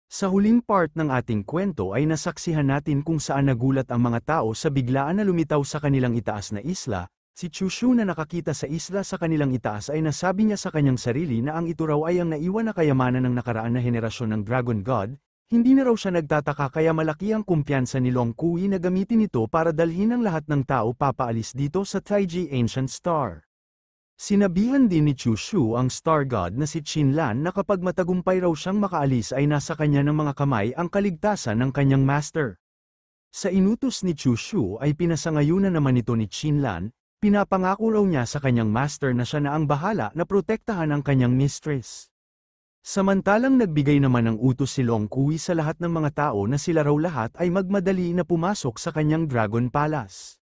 Sa huling part ng ating kwento ay nasaksihan natin kung saan nagulat ang mga tao sa biglaan na lumitaw sa kanilang itaas na isla. Si Chushu na nakakita sa isla sa kanilang itaas ay nasabi niya sa kanyang sarili na ang ito raw ay ang naiwan na kayamanan ng nakaraan na henerasyon ng Dragon God. Hindi na raw siya nagtataka kaya malaki ang kumpiyansa ni Long Kui na gamitin ito para dalhin ang lahat ng tao papaalis dito sa Taiji Ancient Star. Sinabihan din ni Chushu ang Star God na si Qinlan na kapag matagumpay raw siyang makaalis ay nasa kanya ng mga kamay ang kaligtasan ng kanyang master. Sa inutos ni Chushu ay pinasangayunan naman ito ni Qinlan, pinapangako raw niya sa kanyang master na siya na ang bahala na protektahan ang kanyang mistress. Samantalang nagbigay naman ng utos si Long Kui sa lahat ng mga tao na sila raw lahat ay magmadali na pumasok sa kanyang Dragon Palace.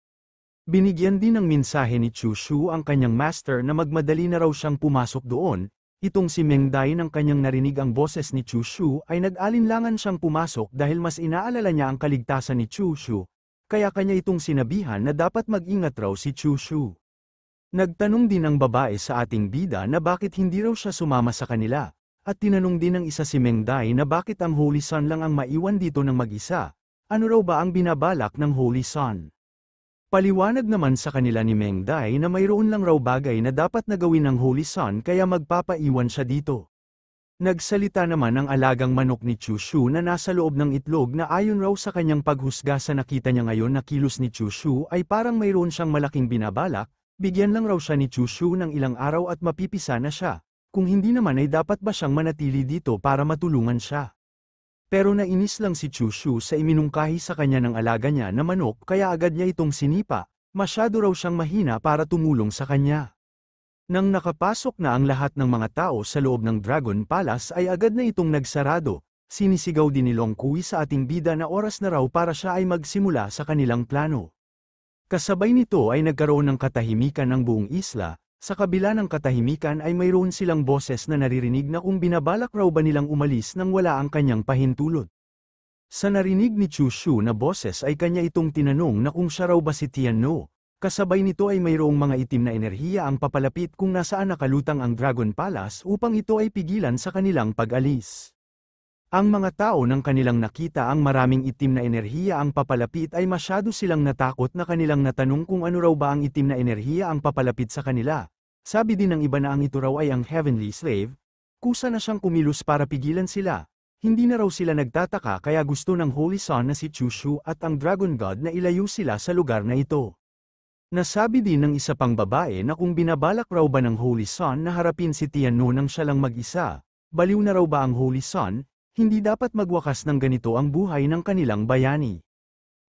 Binigyan din ng mensahe ni Chushu ang kanyang master na magmadali na raw siyang pumasok doon. Itong si Meng Dai nang kanyang narinig ang boses ni Chushu ay nag-alinlangan siyang pumasok dahil mas inaalala niya ang kaligtasan ni Chushu, kaya kanya itong sinabihan na dapat mag-ingat raw si Chushu. Nagtanong din ang babae sa ating bida na bakit hindi raw siya sumama sa kanila, at tinanong din ng isa si Meng Dai na bakit ang Holy Sun lang ang maiwan dito ng mag-isa. Ano raw ba ang binabalak ng Holy Sun? Paliwanag naman sa kanila ni Meng Dai na mayroon lang raw bagay na dapat na gawin ng Holy Sun kaya magpapaiwan siya dito. Nagsalita naman ang alagang manok ni Chushu na nasa loob ng itlog na ayon raw sa kanyang paghusga sa nakita niya ngayon na kilos ni Chushu ay parang mayroon siyang malaking binabalak, bigyan lang raw siya ni Chushu ng ilang araw at mapipisa na siya, kung hindi naman ay dapat ba siyang manatili dito para matulungan siya. Pero nainis lang si Chushu sa iminungkahi sa kanya ng alaga niya na manok kaya agad niya itong sinipa, masyado raw siyang mahina para tumulong sa kanya. Nang nakapasok na ang lahat ng mga tao sa loob ng Dragon Palace ay agad na itong nagsarado, sinisigaw din ni Long Kui sa ating bida na oras na raw para siya ay magsimula sa kanilang plano. Kasabay nito ay nagkaroon ng katahimikan ng buong isla. Sa kabila ng katahimikan ay mayroon silang boses na naririnig na kung binabalak raw ba nilang umalis nang wala ang kanyang pahintulot. Sa narinig ni Chushu na boses ay kanya itong tinanong na kung siya raw ba si Tianno. Kasabay nito ay mayroong mga itim na enerhiya ang papalapit kung nasaan nakalutang ang Dragon Palace upang ito ay pigilan sa kanilang pag-alis. Ang mga tao nang kanilang nakita ang maraming itim na enerhiya ang papalapit ay masyado silang natakot na kanilang natanong kung ano raw ba ang itim na enerhiya ang papalapit sa kanila. Sabi din ng iba na ang ito raw ay ang Heavenly Slave, kusa na siyang kumilos para pigilan sila. Hindi na raw sila nagtataka kaya gusto ng Holy Sun na si Chushu at ang Dragon God na ilayo sila sa lugar na ito. Nasabi din ng isa pang babae na kung binabalak raw ba ng Holy Sun na harapin si Tianno nang siya lang mag-isa, baliw na raw ba ang Holy Sun, hindi dapat magwakas ng ganito ang buhay ng kanilang bayani.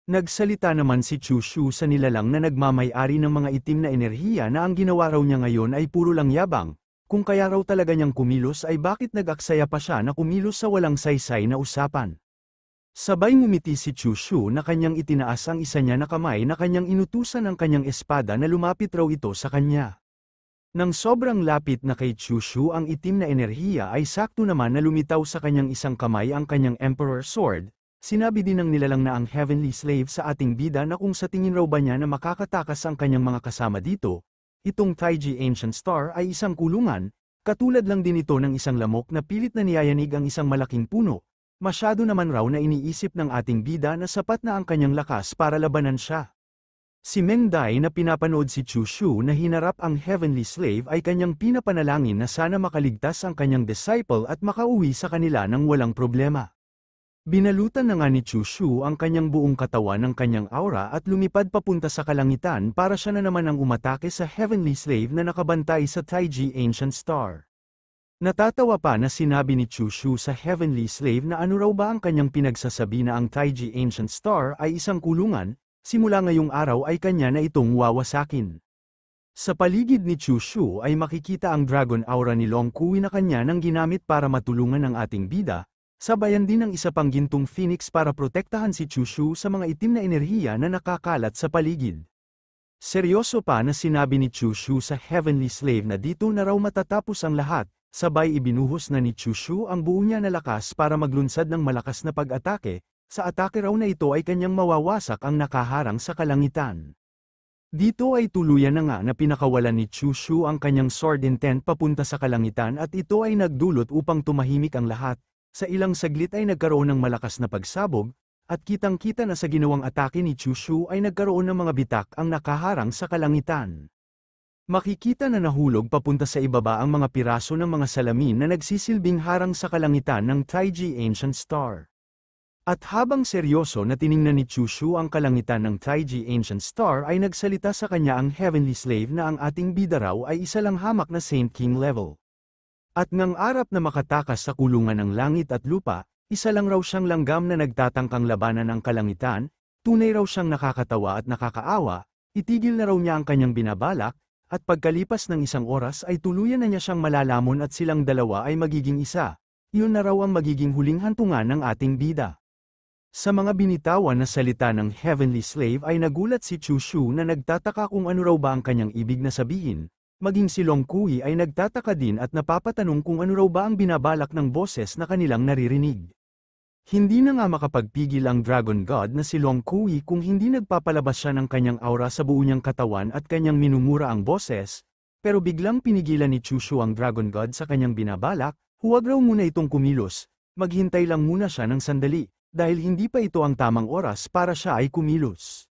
Nagsalita naman si Chushu sa nilalang na nagmamay-ari ng mga itim na enerhiya na ang ginawa raw niya ngayon ay puro lang yabang, kung kaya raw talaga niyang kumilos ay bakit nag-aksaya pa siya na kumilos sa walang saysay na usapan. Sabay ngumiti si Chushu na kanyang itinaas ang isa niya na kamay na kanyang inutusan ang kanyang espada na lumapit raw ito sa kanya. Nang sobrang lapit na kay Chushu ang itim na enerhiya ay sakto naman na lumitaw sa kanyang isang kamay ang kanyang Emperor Sword. Sinabi din ng nilalang na ang Heavenly Slave sa ating bida na kung sa tingin raw ba niya na makakatakas ang kanyang mga kasama dito, itong Taiji Ancient Star ay isang kulungan, katulad lang din ito ng isang lamok na pilit na niyayanig ang isang malaking puno, masyado naman raw na iniisip ng ating bida na sapat na ang kanyang lakas para labanan siya. Si Meng Dai na pinapanood si Chushu na hinarap ang Heavenly Slave ay kanyang pinapanalangin na sana makaligtas ang kanyang disciple at makauwi sa kanila ng walang problema. Binalutan na nga ni Chushu ang kanyang buong katawan ng kanyang aura at lumipad papunta sa kalangitan para siya na naman ang umatake sa Heavenly Slave na nakabantay sa Taiji Ancient Star. Natatawa pa na sinabi ni Chushu sa Heavenly Slave na ano raw ba ang kanyang pinagsasabi na ang Taiji Ancient Star ay isang kulungan, simula ngayong araw ay kanya na itong wawasakin. Sa paligid ni Chushu ay makikita ang Dragon Aura ni Long Kui na kanya nang ginamit para matulungan ang ating bida. Sabayan din ng isa pang gintong phoenix para protektahan si Chushu sa mga itim na enerhiya na nakakalat sa paligid. Seryoso pa na sinabi ni Chushu sa Heavenly Slave na dito na raw matatapos ang lahat, sabay ibinuhos na ni Chushu ang buo niya na lakas para maglunsad ng malakas na pag-atake, sa atake raw na ito ay kanyang mawawasak ang nakaharang sa kalangitan. Dito ay tuluyan na nga na pinakawalan ni Chushu ang kanyang sword intent papunta sa kalangitan at ito ay nagdulot upang tumahimik ang lahat. Sa ilang saglit ay nagkaroon ng malakas na pagsabog, at kitang-kita na sa ginawang atake ni Chushu ay nagkaroon ng mga bitak ang nakaharang sa kalangitan. Makikita na nahulog papunta sa ibaba ang mga piraso ng mga salamin na nagsisilbing harang sa kalangitan ng Taiji Ancient Star. At habang seryoso na tiningnan ni Chushu ang kalangitan ng Taiji Ancient Star ay nagsalita sa kanya ang Heavenly Slave na ang ating bida raw ay isa lang hamak na Saint King level. At ngang arap na makatakas sa kulungan ng langit at lupa, isa lang raw siyang langgam na nagtatangkang labanan ang kalangitan, tunay raw siyang nakakatawa at nakakaawa, itigil na raw niya ang kanyang binabalak, at pagkalipas ng isang oras ay tuluyan na niya siyang malalamon at silang dalawa ay magiging isa. Yun na raw ang magiging huling hantungan ng ating bida. Sa mga binitawan na salita ng Heavenly Slave ay nagulat si Chushu na nagtataka kung ano raw ba ang kanyang ibig na sabihin, maging si Long Kui ay nagtataka din at napapatanong kung ano raw ba ang binabalak ng boses na kanilang naririnig. Hindi na nga makapagpigil ang Dragon God na si Long Kui kung hindi nagpapalabas siya ng kanyang aura sa buo niyang katawan at kanyang minumura ang boses, pero biglang pinigilan ni Chushu ang Dragon God sa kanyang binabalak, huwag raw muna itong kumilos, maghintay lang muna siya ng sandali, dahil hindi pa ito ang tamang oras para siya ay kumilos.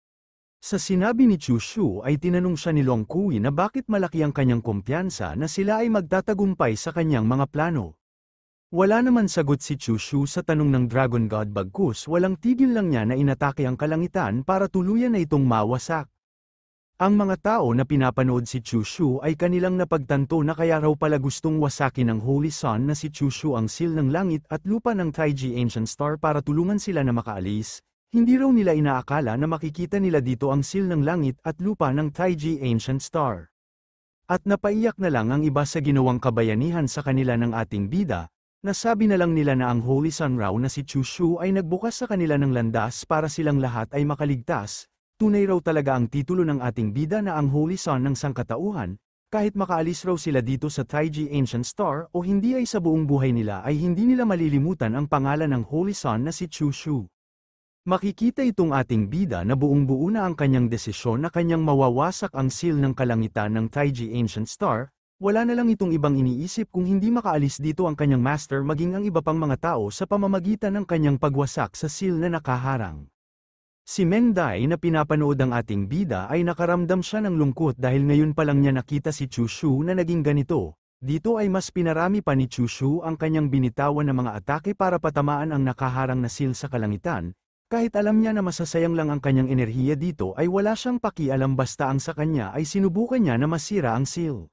Sa sinabi ni Chushu ay tinanong siya ni Long Kui na bakit malaki ang kanyang kumpiyansa na sila ay magtatagumpay sa kanyang mga plano. Wala naman sagot si Chushu sa tanong ng Dragon God bagkus walang tigil lang niya na inatake ang kalangitan para tuluyan na itong mawasak. Ang mga tao na pinapanood si Chushu ay kanilang napagtanto na kaya raw pala gustong wasakin ng Holy Sun na si Chushu ang seal ng langit at lupa ng Taiji Ancient Star para tulungan sila na makaalis, hindi raw nila inaakala na makikita nila dito ang seal ng langit at lupa ng Taiji Ancient Star. At napaiyak na lang ang iba sa ginawang kabayanihan sa kanila ng ating bida, nasabi na lang nila na ang Holy Sun raw na si Chushu ay nagbukas sa kanila ng landas para silang lahat ay makaligtas, tunay raw talaga ang titulo ng ating bida na ang Holy Sun ng sangkatauhan, kahit makaalis raw sila dito sa Taiji Ancient Star o hindi ay sa buong buhay nila ay hindi nila malilimutan ang pangalan ng Holy Sun na si Chushu. Makikita itong ating bida na buong-buo na ang kanyang desisyon na kanyang mawawasak ang seal ng kalangitan ng Taiji Ancient Star. Wala na lang itong ibang iniisip kung hindi makaalis dito ang kanyang master maging ang iba pang mga tao sa pamamagitan ng kanyang pagwasak sa seal na nakaharang. Si Meng Dai na pinapanood ang ating bida ay nakaramdam siya ng lungkot dahil ngayon pa lang niya nakita si Chushu na naging ganito. Dito ay mas pinarami pa ni Chushu ang kanyang binitawan na mga atake para patamaan ang nakaharang na seal sa kalangitan. Kahit alam niya na masasayang lang ang kanyang enerhiya dito ay wala siyang pakialam basta ang sa kanya ay sinubukan niya na masira ang seal.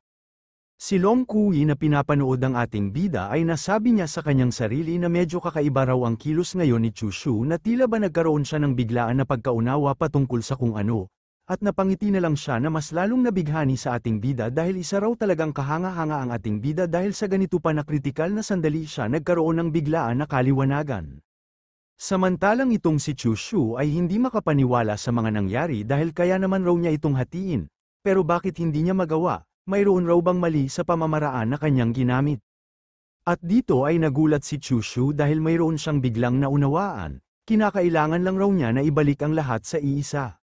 Si Long Kui na pinapanood ang ating bida ay nasabi niya sa kanyang sarili na medyo kakaiba raw ang kilos ngayon ni Chushu na tila ba nagkaroon siya ng biglaan na pagkaunawa patungkol sa kung ano, at napangiti na lang siya na mas lalong nabighani sa ating bida dahil isa raw talagang kahanga-hanga ang ating bida dahil sa ganito pa na kritikal na sandali siya nagkaroon ng biglaan na kaliwanagan. Samantalang itong si Chushu ay hindi makapaniwala sa mga nangyari dahil kaya naman raw niya itong hatiin, pero bakit hindi niya magawa? Mayroon raw bang mali sa pamamaraan na kanyang ginamit? At dito ay nagulat si Chushu dahil mayroon siyang biglang naunawaan, kinakailangan lang raw niya na ibalik ang lahat sa iisa.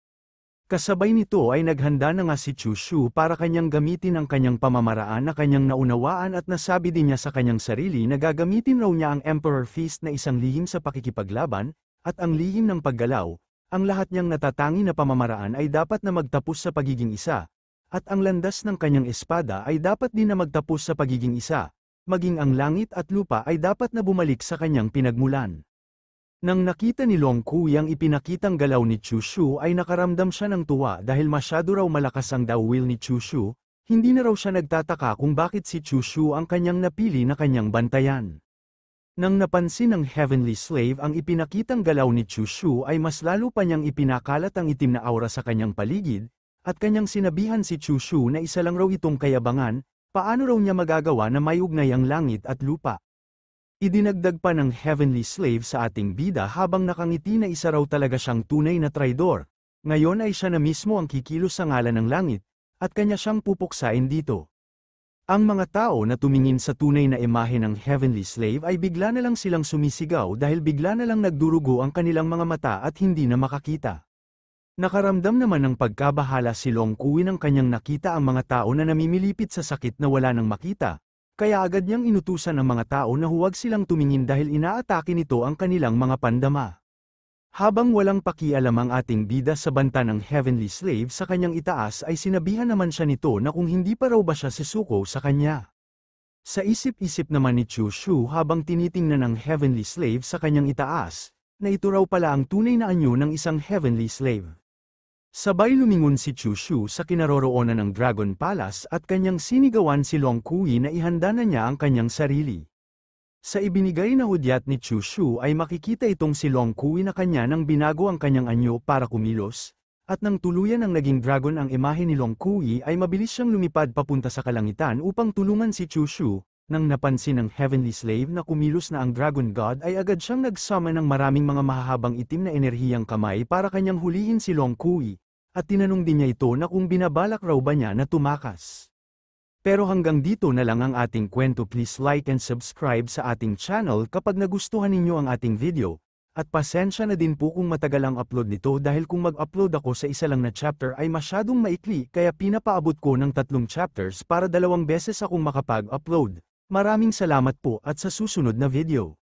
Kasabay nito ay naghanda na nga si Chushu para kanyang gamitin ang kanyang pamamaraan na kanyang naunawaan at nasabi din niya sa kanyang sarili na gagamitin raw niya ang Emperor Fist na isang lihim sa pakikipaglaban, at ang lihim ng paggalaw, ang lahat niyang natatangi na pamamaraan ay dapat na magtapos sa pagiging isa. At ang landas ng kanyang espada ay dapat din na magtapos sa pagiging isa, maging ang langit at lupa ay dapat na bumalik sa kanyang pinagmulan. Nang nakita ni Long Kui ang ipinakitang galaw ni Chushu ay nakaramdam siya ng tuwa dahil masyado raw malakas ang daw will ni Chushu, hindi na raw siya nagtataka kung bakit si Chushu ang kanyang napili na kanyang bantayan. Nang napansin ng Heavenly Slave ang ipinakitang galaw ni Chushu ay mas lalo pa niyang ipinakalat ang itim na aura sa kanyang paligid, at kanyang sinabihan si Chushu na isa lang raw itong kayabangan, paano raw niya magagawa na may ugnay ang langit at lupa. Idinagdag pa ng Heavenly Slave sa ating bida habang nakangiti na isa raw talaga siyang tunay na traidor, ngayon ay siya na mismo ang kikilos sa ngalan ng langit, at kanya siyang pupuksain dito. Ang mga tao na tumingin sa tunay na imahe ng Heavenly Slave ay bigla na lang silang sumisigaw dahil bigla na lang nagdurugo ang kanilang mga mata at hindi na makakita. Nakaramdam naman ng pagkabahala si Long Kui nang kanyang nakita ang mga tao na namimilipit sa sakit na wala nang makita, kaya agad niyang inutusan ang mga tao na huwag silang tumingin dahil inaatake nito ang kanilang mga pandama. Habang walang pakialam ang ating bida sa banta ng heavenly slave sa kanyang itaas ay sinabihan naman siya nito na kung hindi pa raw ba siya sisuko sa kanya. Sa isip-isip naman ni Chushu habang tinitingnan ng heavenly slave sa kanyang itaas, na ito raw pala ang tunay na anyo ng isang heavenly slave. Sabay lumingon si Chushu sa kinaroroonan ng Dragon Palace at kanyang sinigawan si Long Kui na ihanda na niya ang kanyang sarili. Sa ibinigay na hudyat ni Chushu ay makikita itong si Long Kui na kanya nang binago ang kanyang anyo para kumilos, at nang tuluyan ang naging dragon ang imahe ni Long Kui ay mabilis siyang lumipad papunta sa kalangitan upang tulungan si Chushu. Nang napansin ng heavenly slave na kumilos na ang dragon god ay agad siyang nagsama ng maraming mga mahahabang itim na enerhiyang kamay para kanyang hulihin si Long Kui, at tinanong din niya ito na kung binabalak raw ba niya na tumakas. Pero hanggang dito na lang ang ating kwento. Please like and subscribe sa ating channel kapag nagustuhan ninyo ang ating video, at pasensya na din po kung matagal ang upload nito dahil kung mag-upload ako sa isa lang na chapter ay masyadong maikli kaya pinapaabot ko ng 3 chapters para 2 beses akong makapag-upload. Maraming salamat po at sa susunod na video.